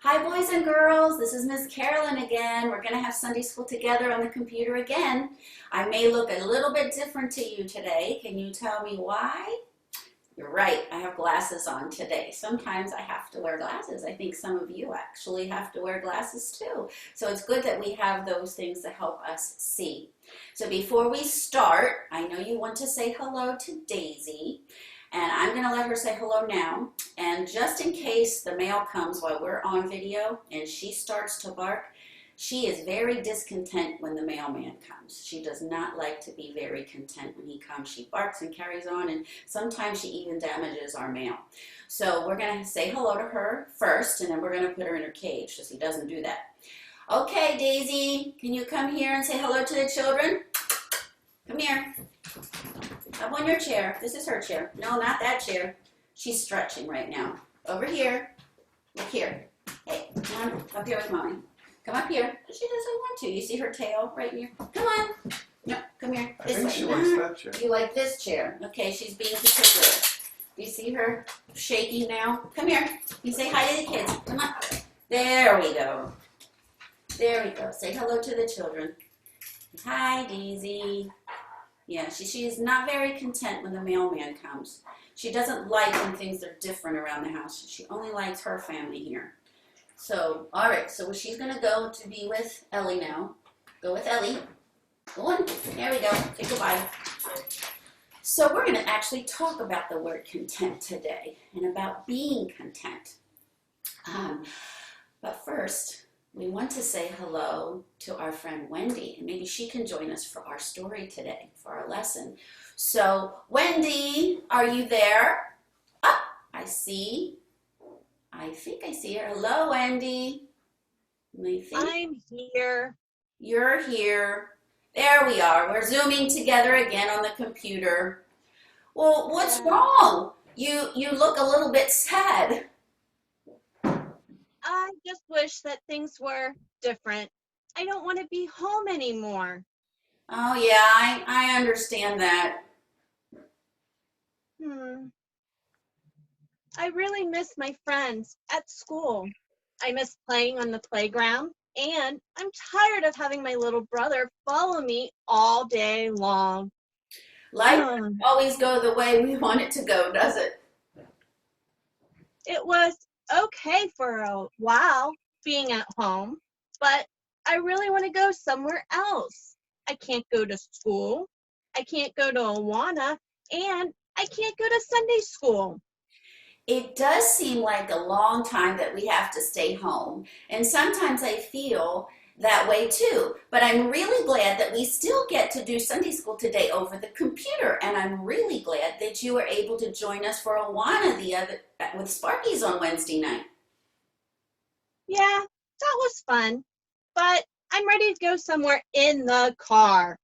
Hi, boys and girls. This is Miss Carolyn again. We're going to have Sunday school together on the computer again. I may look a little bit different to you today. Can you tell me why? You're right. I have glasses on today. Sometimes I have to wear glasses. I think some of you actually have to wear glasses too. So it's good that we have those things to help us see. So before we start, I know you want to say hello to Daisy. And I'm going to let her say hello now. And just in case the mail comes while we're on video and she starts to bark, she is very discontent when the mailman comes. She does not like to be very content when he comes. She barks and carries on, and sometimes she even damages our mail. So we're going to say hello to her first, and then we're going to put her in her cage so she doesn't do that. Okay, Daisy, can you come here and say hello to the children? Come here. Up on your chair. This is her chair. No, not that chair. She's stretching right now. Over here. Look here. Hey, come on. Up here with Mommy. Come up here. She doesn't want to. You see her tail right here? Come on. No, come here. I This think way. she likes that chair. You like this chair. Okay, she's being particular. Do you see her shaking now? Come here. You say hi to the kids. Come on. There we go. There we go. Say hello to the children. Hi, Daisy. Yeah, she is not very content when the mailman comes. She doesn't like when things are different around the house. She only likes her family here. So, all right, so she's going to go to be with Ellie now. Go with Ellie. Go on. There we go. Say goodbye. So we're going to actually talk about the word content today and about being content. But first, we want to say hello to our friend Wendy, and maybe she can join us for our story today, for our lesson. So, Wendy, are you there? Ah, I think I see her. Hello, Wendy. I'm here. You're here. There we are. We're Zooming together again on the computer. Well, what's wrong? You look a little bit sad. I just wish that things were different. I don't want to be home anymore. Oh, yeah, I understand that. I really miss my friends at school. I miss playing on the playground, and I'm tired of having my little brother follow me all day long. Life doesn't always go the way we want it to go, does it? It was okay for a while being at home, but I really want to go somewhere else. I can't go to school. I can't go to Awana, and I can't go to Sunday school. It does seem like a long time that we have to stay home, and sometimes I feel that way too. But I'm really glad that we still get to do Sunday school today over the computer, and I'm really glad that you were able to join us for Awana with Sparky's on Wednesday night. Yeah, that was fun, but I'm ready to go somewhere in the car.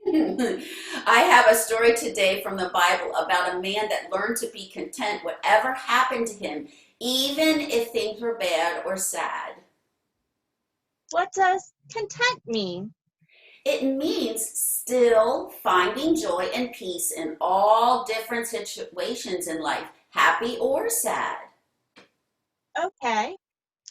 I have a story today from the Bible about a man that learned to be content whatever happened to him, even if things were bad or sad. What does content mean? It means still finding joy and peace in all different situations in life, happy or sad. Okay,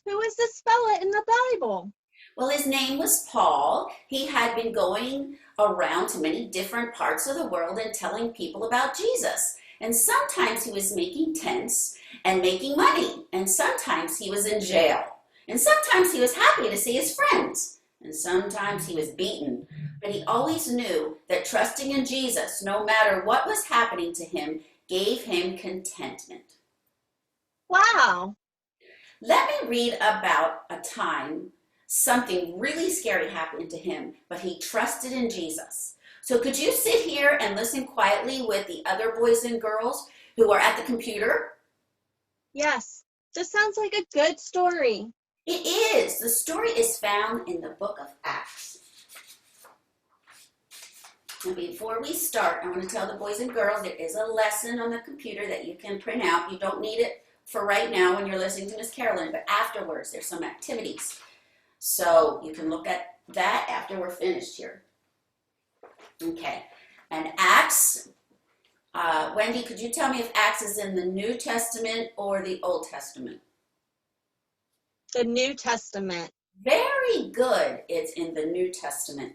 who is this fella in the Bible? Well, his name was Paul. He had been going around to many different parts of the world and telling people about Jesus. And sometimes he was making tents and making money. And sometimes he was in jail. And sometimes he was happy to see his friends. And sometimes he was beaten. But he always knew that trusting in Jesus, no matter what was happening to him, gave him contentment. Wow. Let me read about a time something really scary happened to him, but he trusted in Jesus. So could you sit here and listen quietly with the other boys and girls who are at the computer? Yes, this sounds like a good story. It is. The story is found in the book of Acts. And before we start, I want to tell the boys and girls there is a lesson on the computer that you can print out. You don't need it for right now when you're listening to Miss Carolyn, but afterwards there's some activities. So you can look at that after we're finished here. Okay, and Acts, Wendy, could you tell me if Acts is in the New Testament or the Old Testament? The New Testament. Very good. It's in the New Testament.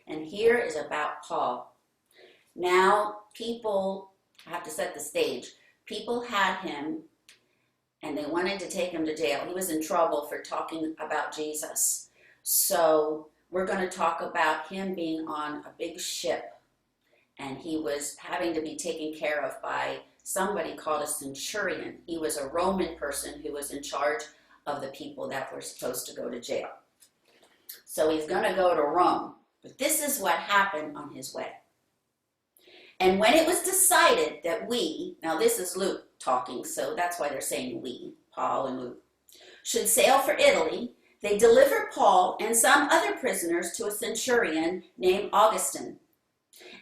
And here is about Paul. Now, I have to set the stage. People had him and they wanted to take him to jail. He was in trouble for talking about Jesus. So we're going to talk about him being on a big ship, and he was having to be taken care of by somebody called a centurion. He was a Roman person who was in charge of the people that were supposed to go to jail. So he's going to go to Rome. But this is what happened on his way. And when it was decided that now this is Luke talking, so that's why they're saying we, Paul and Luke, should sail for Italy, they delivered Paul and some other prisoners to a centurion named Augustin.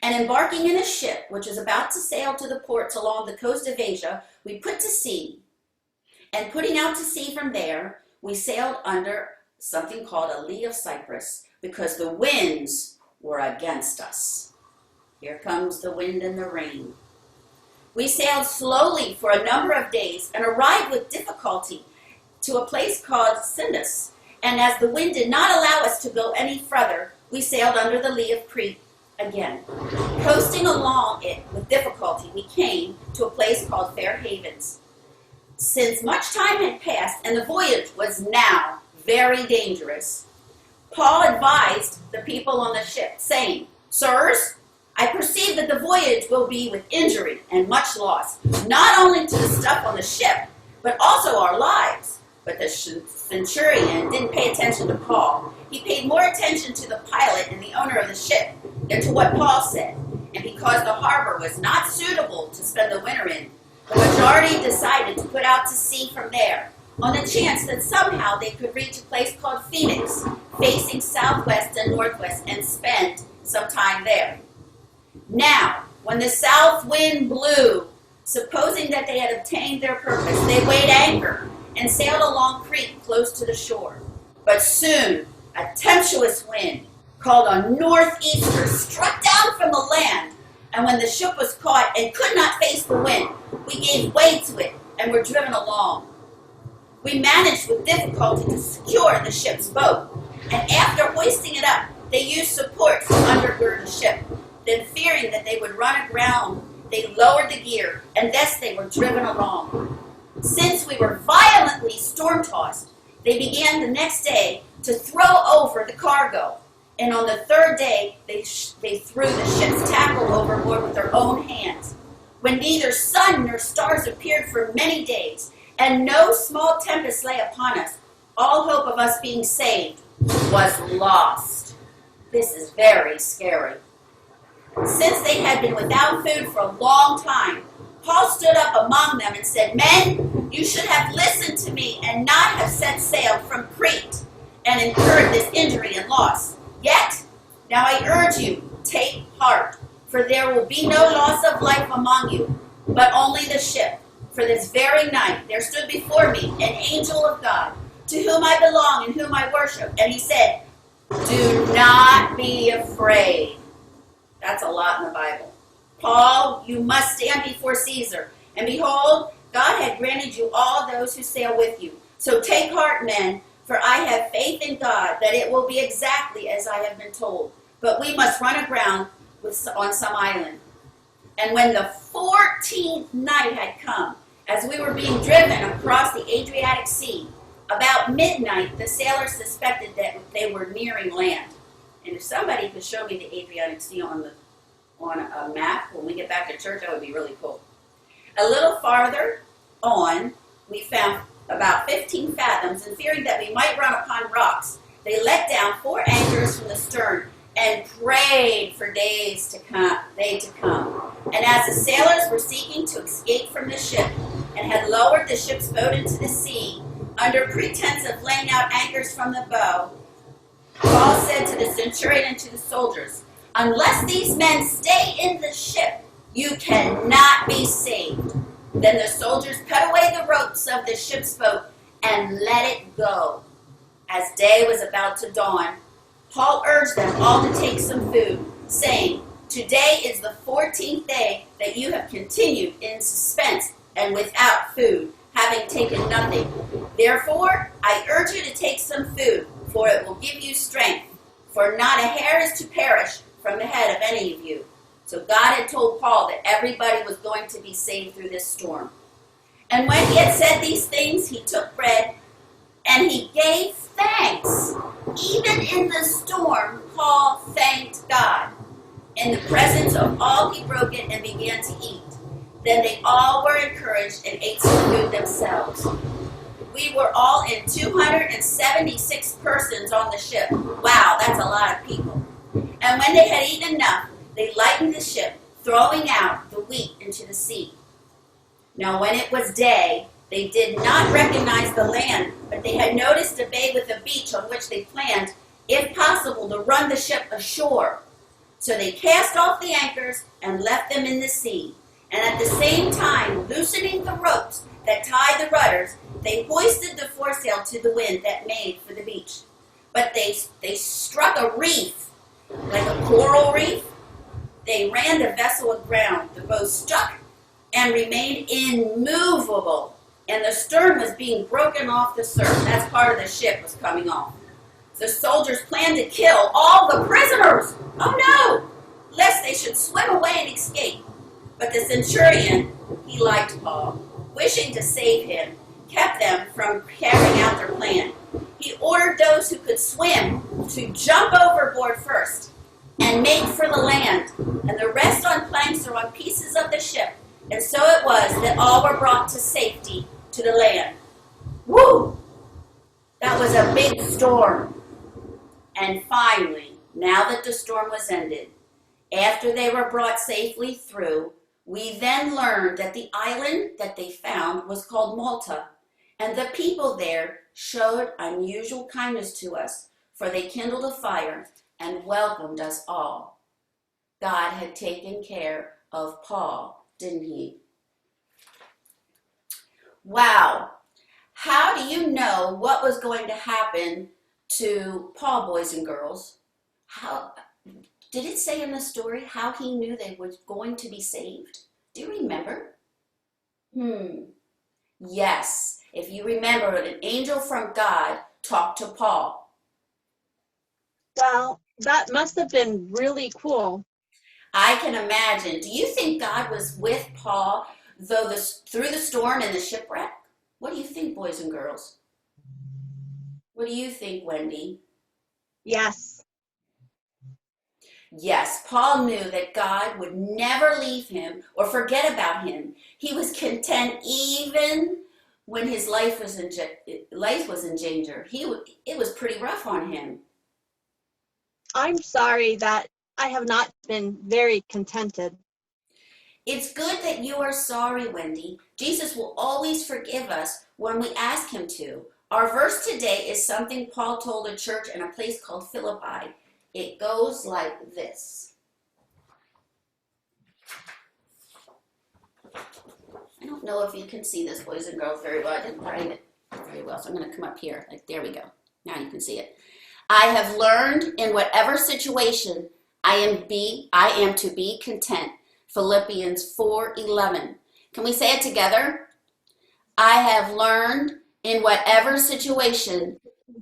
And embarking in a ship which was about to sail to the ports along the coast of Asia, we put to sea. And putting out to sea from there, we sailed under something called a lee of Cyprus, because the winds were against us. Here comes the wind and the rain. We sailed slowly for a number of days and arrived with difficulty to a place called Sindus. And as the wind did not allow us to go any further, we sailed under the lee of Crete again. Coasting along it with difficulty, we came to a place called Fair Havens. Since much time had passed and the voyage was now very dangerous, Paul advised the people on the ship, saying, "Sirs, I perceive that the voyage will be with injury and much loss, not only to the stuff on the ship, but also our lives." But the centurion didn't pay attention to Paul. He paid more attention to the pilot and the owner of the ship than to what Paul said. And because the harbor was not suitable to spend the winter in, the majority decided to put out to sea from there, on the chance that somehow they could reach a place called Phoenix, facing southwest and northwest, and spend some time there. Now, when the south wind blew, supposing that they had obtained their purpose, they weighed anchor and sailed along Crete close to the shore. But soon, a tempestuous wind, called a northeaster, struck down from the land, and when the ship was caught and could not face the wind, we gave way to it and were driven along. We managed with difficulty to secure the ship's boat, and after hoisting it up, they used supports to undergird the ship. Then, fearing that they would run aground, they lowered the gear, and thus they were driven along. Since we were violently storm-tossed, they began the next day to throw over the cargo, and on the third day they threw the ship's tackle overboard with their own hands. When neither sun nor stars appeared for many days, and no small tempest lay upon us, all hope of us being saved was lost. This is very scary. Since they had been without food for a long time, Paul stood up among them and said, "Men, you should have listened to me and not have set sail from Crete and incurred this injury and loss. Yet, now I urge you, take heart, for there will be no loss of life among you, but only the ship. For this very night there stood before me an angel of God, to whom I belong and whom I worship. And he said, 'Do not be afraid.'" That's a lot in the Bible. "Paul, you must stand before Caesar. And behold, God had granted you all those who sail with you. So take heart, men, for I have faith in God that it will be exactly as I have been told. But we must run aground on some island." And when the 14th night had come, as we were being driven across the Adriatic Sea, about midnight the sailors suspected that they were nearing land. And if somebody could show me the Adriatic Sea on a map when we get back to church, that would be really cool. A little farther on, we found about 15 fathoms, and fearing that we might run upon rocks, they let down 4 anchors from the stern and prayed for days to come. And as the sailors were seeking to escape from the ship and had lowered the ship's boat into the sea, under pretense of laying out anchors from the bow, Paul said to the centurion and to the soldiers, "Unless these men stay in the ship, you cannot be saved." Then the soldiers cut away the ropes of the ship's boat and let it go. As day was about to dawn, Paul urged them all to take some food, saying, "Today is the 14th day that you have continued in suspense and without food, having taken nothing. Therefore, I urge you to take some food, for it will give you strength. For not a hair is to perish from the head of any of you." So God had told Paul that everybody was going to be saved through this storm. And when he had said these things, he took bread and he gave thanks. Even in the storm, Paul thanked God. In the presence of all, he broke it and began to eat. Then they all were encouraged and ate some food themselves. We were all in 276 persons on the ship. Wow, that's a lot of people. And when they had eaten enough, they lightened the ship, throwing out the wheat into the sea. Now when it was day, they did not recognize the land, but they had noticed a bay with a beach on which they planned, if possible, to run the ship ashore. So they cast off the anchors and left them in the sea. And at the same time, loosening the ropes that tied the rudders, they hoisted the foresail to the wind that made for the beach. But they struck a reef, like a coral reef. They ran the vessel aground. The bow stuck and remained immovable, and the stern was being broken off the surf. That's part of the ship was coming off. The soldiers planned to kill all the prisoners. Oh no! Lest they should swim away and escape. But the centurion, he liked Paul, wishing to save him, kept them from carrying out their plan. He ordered those who could swim to jump overboard first and make for the land, and the rest on planks or on pieces of the ship. And so it was that all were brought to safety to the land. Woo! That was a big storm. And finally, now that the storm was ended, after they were brought safely through, we then learned that the island that they found was called Malta, and the people there showed unusual kindness to us, for they kindled a fire and welcomed us all. God had taken care of Paul, didn't he? Wow. How do you know what was going to happen to Paul, boys and girls? How did it say in the story how he knew they were going to be saved? Do you remember? Yes. If you remember, an angel from God talked to Paul. Well, that must have been really cool. I can imagine. Do you think God was with Paul through the storm and the shipwreck? What do you think, boys and girls? What do you think, Wendy? Yes. Yes, Paul knew that God would never leave him or forget about him. He was content even when his life was in danger. It was pretty rough on him. I'm sorry that I have not been very contented. It's good that you are sorry, Wendy. Jesus will always forgive us when we ask him to. Our verse today is something Paul told a church in a place called Philippi. It goes like this. I don't know if you can see this, boys and girls, very well. I didn't write it very well, so I'm going to come up here. There we go. Now you can see it. I have learned in whatever situation I am to be content. Philippians 4:11. Can we say it together? I have learned in whatever situation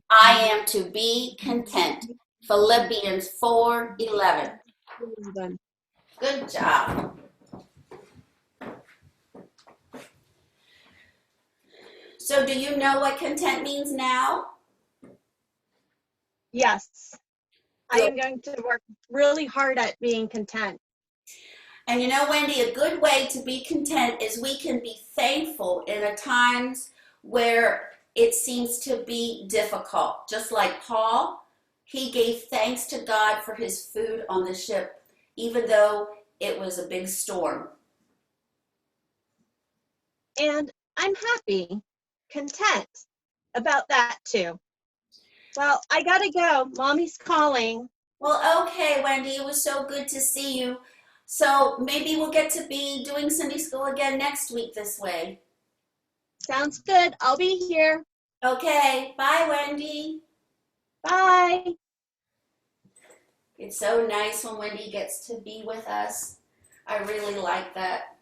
I am to be content. Philippians 4:11. Good job. So do you know what content means now? Yes. I am going to work really hard at being content. And you know, Wendy, a good way to be content is we can be thankful in a times where it seems to be difficult. Just like Paul, he gave thanks to God for his food on the ship, even though it was a big storm. And I'm happy, content about that too. Well, I gotta go. Mommy's calling. Well, okay, Wendy, it was so good to see you. So maybe we'll get to be doing Sunday school again next week this way. Sounds good. I'll be here. Okay, bye, Wendy. Bye. It's so nice when Wendy gets to be with us. I really like that.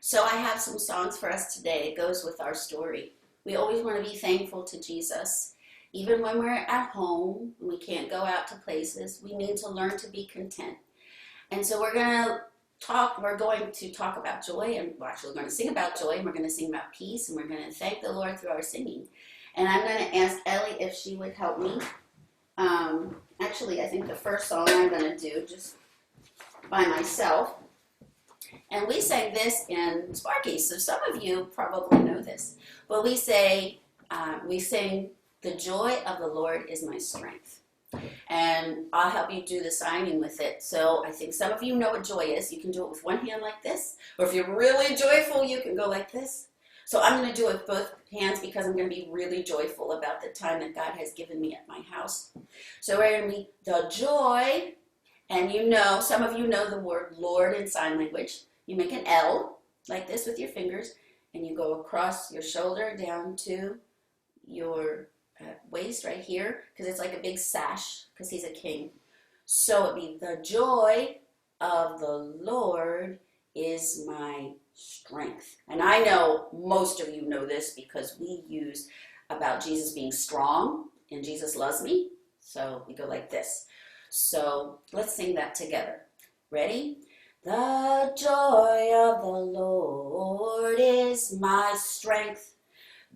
So I have some songs for us today. It goes with our story. We always want to be thankful to Jesus. Even when we're at home, when we can't go out to places, we need to learn to be content. And so we're going to talk about joy, and we're going to sing about joy, and we're going to sing about peace, and we're going to thank the Lord through our singing. And I'm going to ask Ellie if she would help me. Actually, I think the first song I'm going to do just by myself. And we sang this in Sparky, so some of you probably know this. But we sing, "The joy of the Lord is my strength." And I'll help you do the signing with it. So I think some of you know what joy is. You can do it with one hand like this, or if you're really joyful, you can go like this. So I'm going to do it with both hands because I'm going to be really joyful about the time that God has given me at my house. So we're going to be the joy, and some of you know the word Lord in sign language. You make an L like this with your fingers, and you go across your shoulder down to your waist right here, because it's like a big sash, because he's a king. So it'd be the joy of the Lord is my strength. And I know most of you know this because we use about Jesus being strong and Jesus loves me. So we go like this. So let's sing that together. Ready? The joy of the Lord is my strength.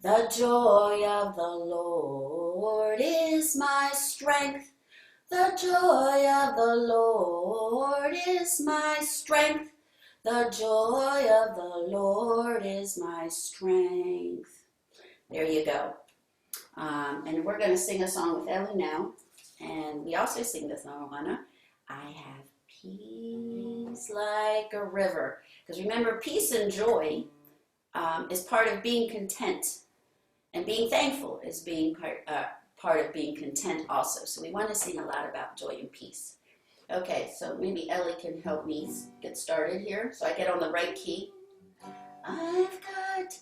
The joy of the Lord is my strength. The joy of the Lord is my strength. The joy of the Lord is my strength. There you go. And we're going to sing a song with Ellie now. And we also sing the song, Alana. I have peace like a river. Because remember, peace and joy is part of being content. And being thankful is being part of being content also. So we want to sing a lot about joy and peace. Okay, so maybe Ellie can help me get started here so I get on the right key. I've got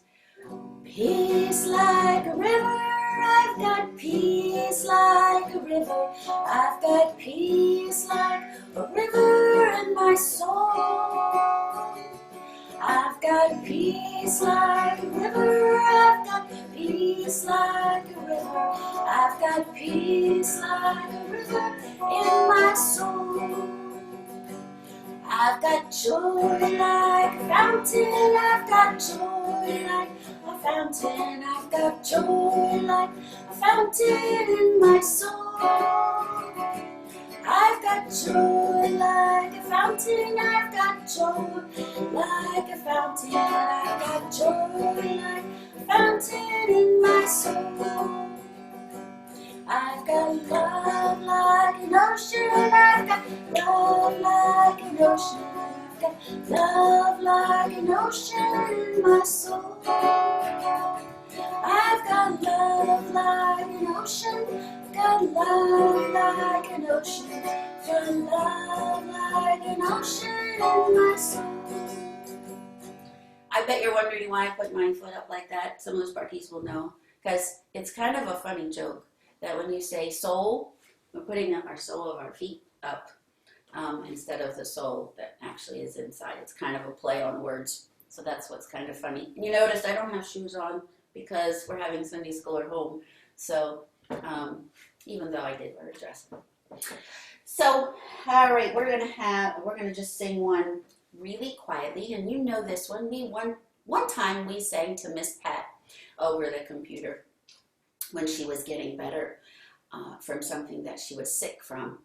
peace like a river. I've got peace like a river. I've got peace like a river in my soul. I've got peace like a river. I've got peace like a river. I've got peace like a river in my soul. I've got joy like a fountain. I've got joy like a fountain. I've got joy like a fountain in my soul. I've got joy like a fountain. I've got joy like a fountain. I've got joy like a fountain in my soul. I've got love like an ocean. I've got love like an ocean. I've got love like an ocean in my soul. I've got love like an ocean. I've got love like an ocean. I've got love like an ocean in my soul. I bet you're wondering why I put my foot up like that. Some of those Sparkies will know, because it's kind of a funny joke that when you say soul, we're putting our sole of our feet up instead of the sole that actually is inside. It's kind of a play on words. So that's what's kind of funny. And you notice I don't have shoes on because we're having Sunday school at home. So even though I did wear a dress. So, all right, we're gonna just sing one really quietly, and you know this one. One time we sang to Miss Pat over the computer when she was getting better from something that she was sick from,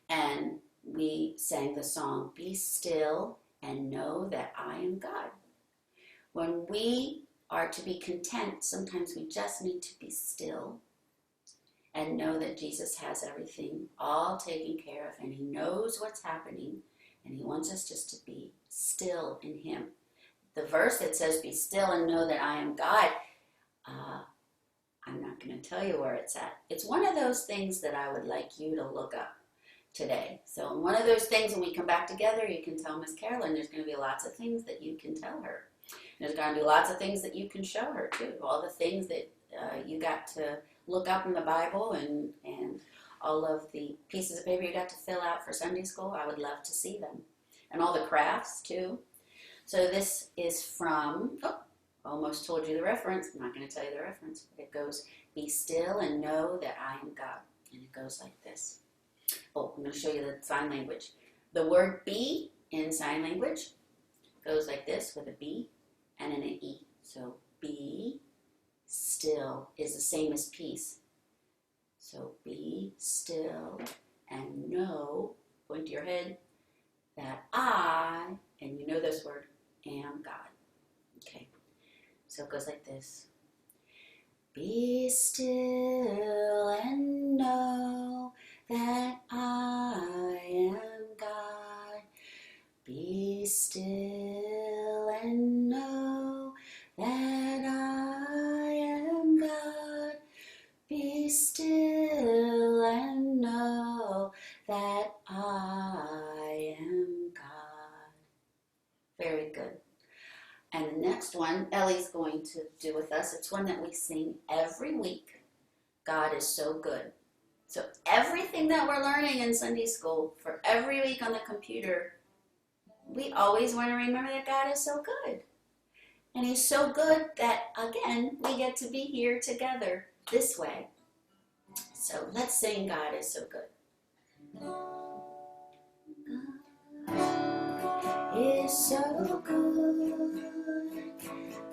and we sang the song, "Be still and know that I am God." When we are to be content, sometimes we just need to be still and know that Jesus has everything all taken care of, and he knows what's happening, and he wants us just to be still in him. The verse that says, "Be still and know that I am God," I'm not going to tell you where it's at. It's one of those things that I would like you to look up today. So one of those things, when we come back together, you can tell Miss Carolyn there's going to be lots of things that you can tell her. There's going to be lots of things that you can show her too. All the things that you got to look up in the Bible, and all of the pieces of paper you got to fill out for Sunday school, I would love to see them. And all the crafts too. So this is from, oh, almost told you the reference. I'm not going to tell you the reference. It goes, be still and know that I am God. And it goes like this. Oh, I'm going to show you the sign language. The word be in sign language goes like this with a B and an E. So be still is the same as peace. So be still and know, point to your head, that I, and you know this word, am God. Okay, so it goes like this. Be still and know that I am God. Be still and know that I am God. Be still and know that I am God. Very good. And the next one, Ellie's going to do with us. It's one that we sing every week. God is so good. So everything that we're learning in Sunday school for every week on the computer, we always want to remember that God is so good. And he's so good that, again, we get to be here together this way. So let's sing God is so good. God is so good.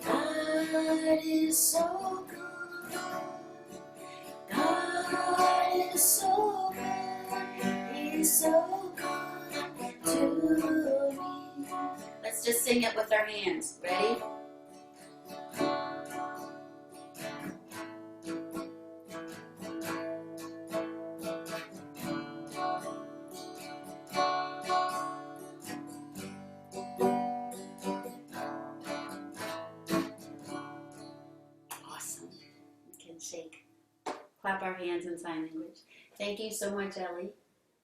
God is so good. God is so good. He's so good to me. Let's just sing it with our hands. Ready? Awesome. We can shake, clap our hands in sign language. Thank you so much, Ellie,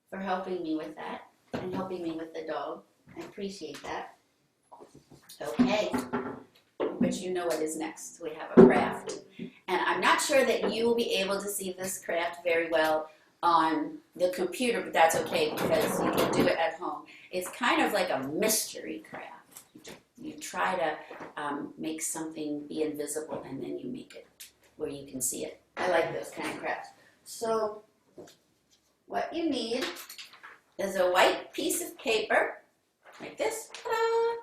for helping me with that and helping me with the dog. I appreciate that. Okay, but you know what is next. We have a craft. And I'm not sure that you will be able to see this craft very well on the computer, but that's okay because you can do it at home. It's kind of like a mystery craft. You try to make something be invisible and then you make it where you can see it. I like those kind of crafts. So what you need is a white piece of paper like this. Ta-da!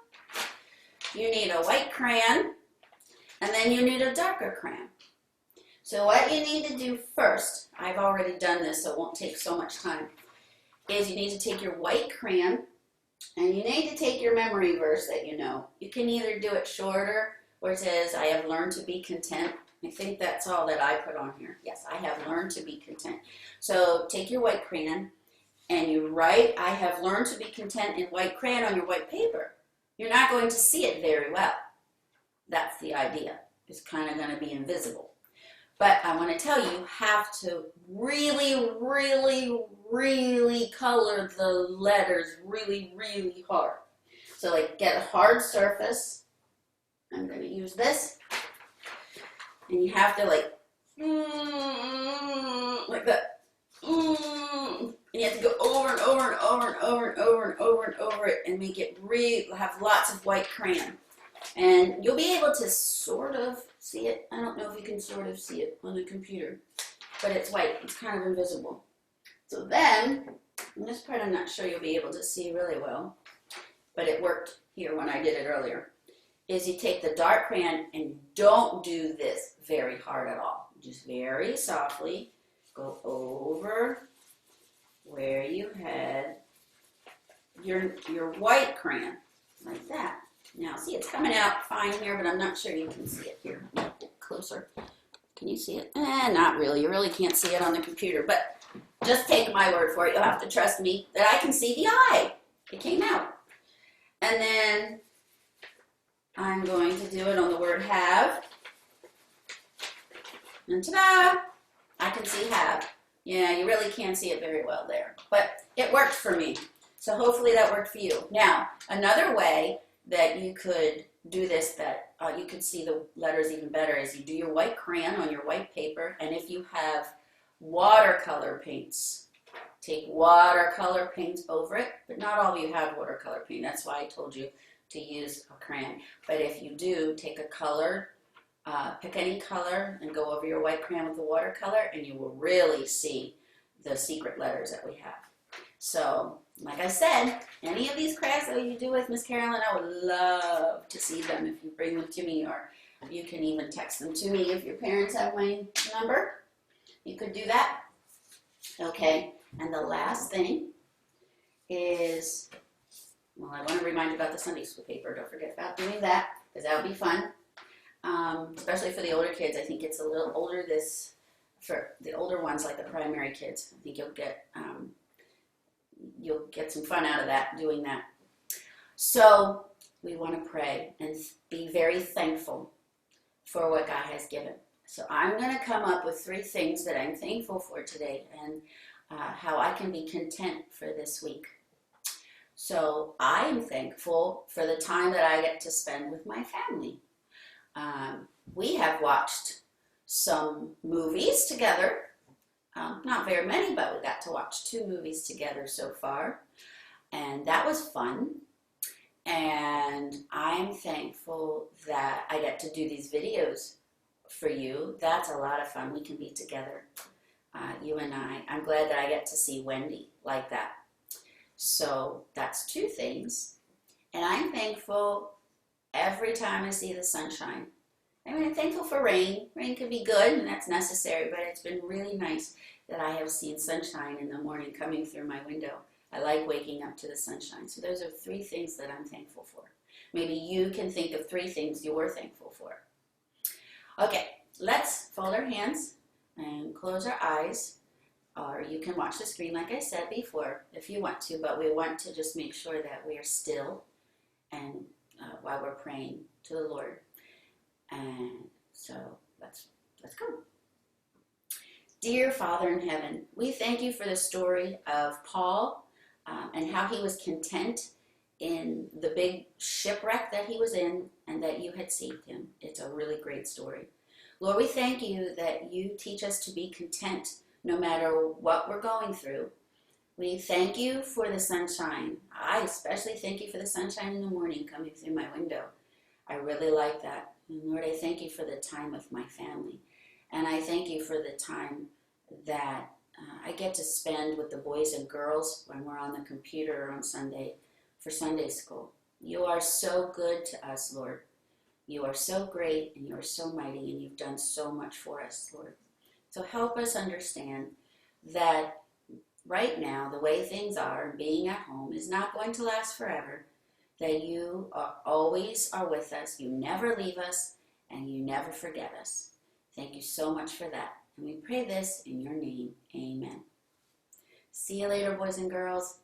You need a white crayon and then you need a darker crayon. So what you need to do first, I've already done this so it won't take so much time, is you need to take your white crayon and you need to take your memory verse that you know. You can either do it shorter where it says, I have learned to be content. I think that's all that I put on here. Yes, I have learned to be content. So take your white crayon and you write, I have learned to be content in white crayon on your white paper. You're not going to see it very well. That's the idea. It's kind of going to be invisible. But I want to tell you, you have to really, really, really color the letters really, really hard. So like get a hard surface. I'm going to use this. And you have to like that. And you have to go over and over and over and over and over and over and over it and make it have lots of white crayon. And you'll be able to sort of see it. I don't know if you can sort of see it on the computer, but it's white. It's kind of invisible. So then, and this part I'm not sure you'll be able to see really well, but it worked here when I did it earlier, is you take the dark crayon and don't do this very hard at all. Just very softly go over where you had your white crayon, like that. Now, see, it's coming out fine here, but I'm not sure you can see it here. Closer. Can you see it? Not really. You really can't see it on the computer, but just take my word for it. You'll have to trust me that I can see the eye. It came out. And then I'm going to do it on the word have. And ta-da! I can see have. Yeah, you really can't see it very well there, but it worked for me. So hopefully that worked for you. Now, another way that you could do this, that you could see the letters even better, is you do your white crayon on your white paper, and if you have watercolor paints, take watercolor paint over it, but not all of you have watercolor paint. That's why I told you to use a crayon. But if you do, take a color, pick any color and go over your white crayon with the watercolor, and you will really see the secret letters that we have. So, like I said, any of these crafts that you do with Miss Carolyn, I would love to see them if you bring them to me, or you can even text them to me if your parents have my number. You could do that. Okay, and the last thing is, well, I want to remind you about the Sunday school paper. Don't forget about doing that, because that would be fun. Especially for the older kids. I think it's a little older for the older ones, like the primary kids. I think you'll get some fun out of that, doing that. So we want to pray and be very thankful for what God has given. So I'm going to come up with 3 things that I'm thankful for today, and how I can be content for this week. So I'm thankful for the time that I get to spend with my family. We have watched some movies together. Not very many, but we got to watch 2 movies together so far. And that was fun. And I'm thankful that I get to do these videos for you. That's a lot of fun. We can be together, you and I. I'm glad that I get to see Wendy like that. So that's 2 things. And I'm thankful every time I see the sunshine. I mean, I'm thankful for rain. Rain can be good, and that's necessary, but it's been really nice that I have seen sunshine in the morning coming through my window. I like waking up to the sunshine. So those are 3 things that I'm thankful for. Maybe you can think of 3 things you're thankful for. Okay, let's fold our hands and close our eyes. Or you can watch the screen like I said before if you want to, but we want to just make sure that we are still and while we're praying to the Lord. And so let's go. Dear Father in heaven, we thank you for the story of Paul and how he was content in the big shipwreck that he was in, and that you had saved him. It's a really great story. Lord, we thank you that you teach us to be content no matter what we're going through. We thank you for the sunshine. I especially thank you for the sunshine in the morning coming through my window. I really like that. And Lord, I thank you for the time with my family. And I thank you for the time that I get to spend with the boys and girls when we're on the computer on Sunday for Sunday school. You are so good to us, Lord. You are so great, and you are so mighty, and you've done so much for us, Lord. So help us understand that right now, the way things are, being at home is not going to last forever, that you always are with us, you never leave us, and you never forget us. Thank you so much for that. And we pray this in your name. Amen. See you later, boys and girls.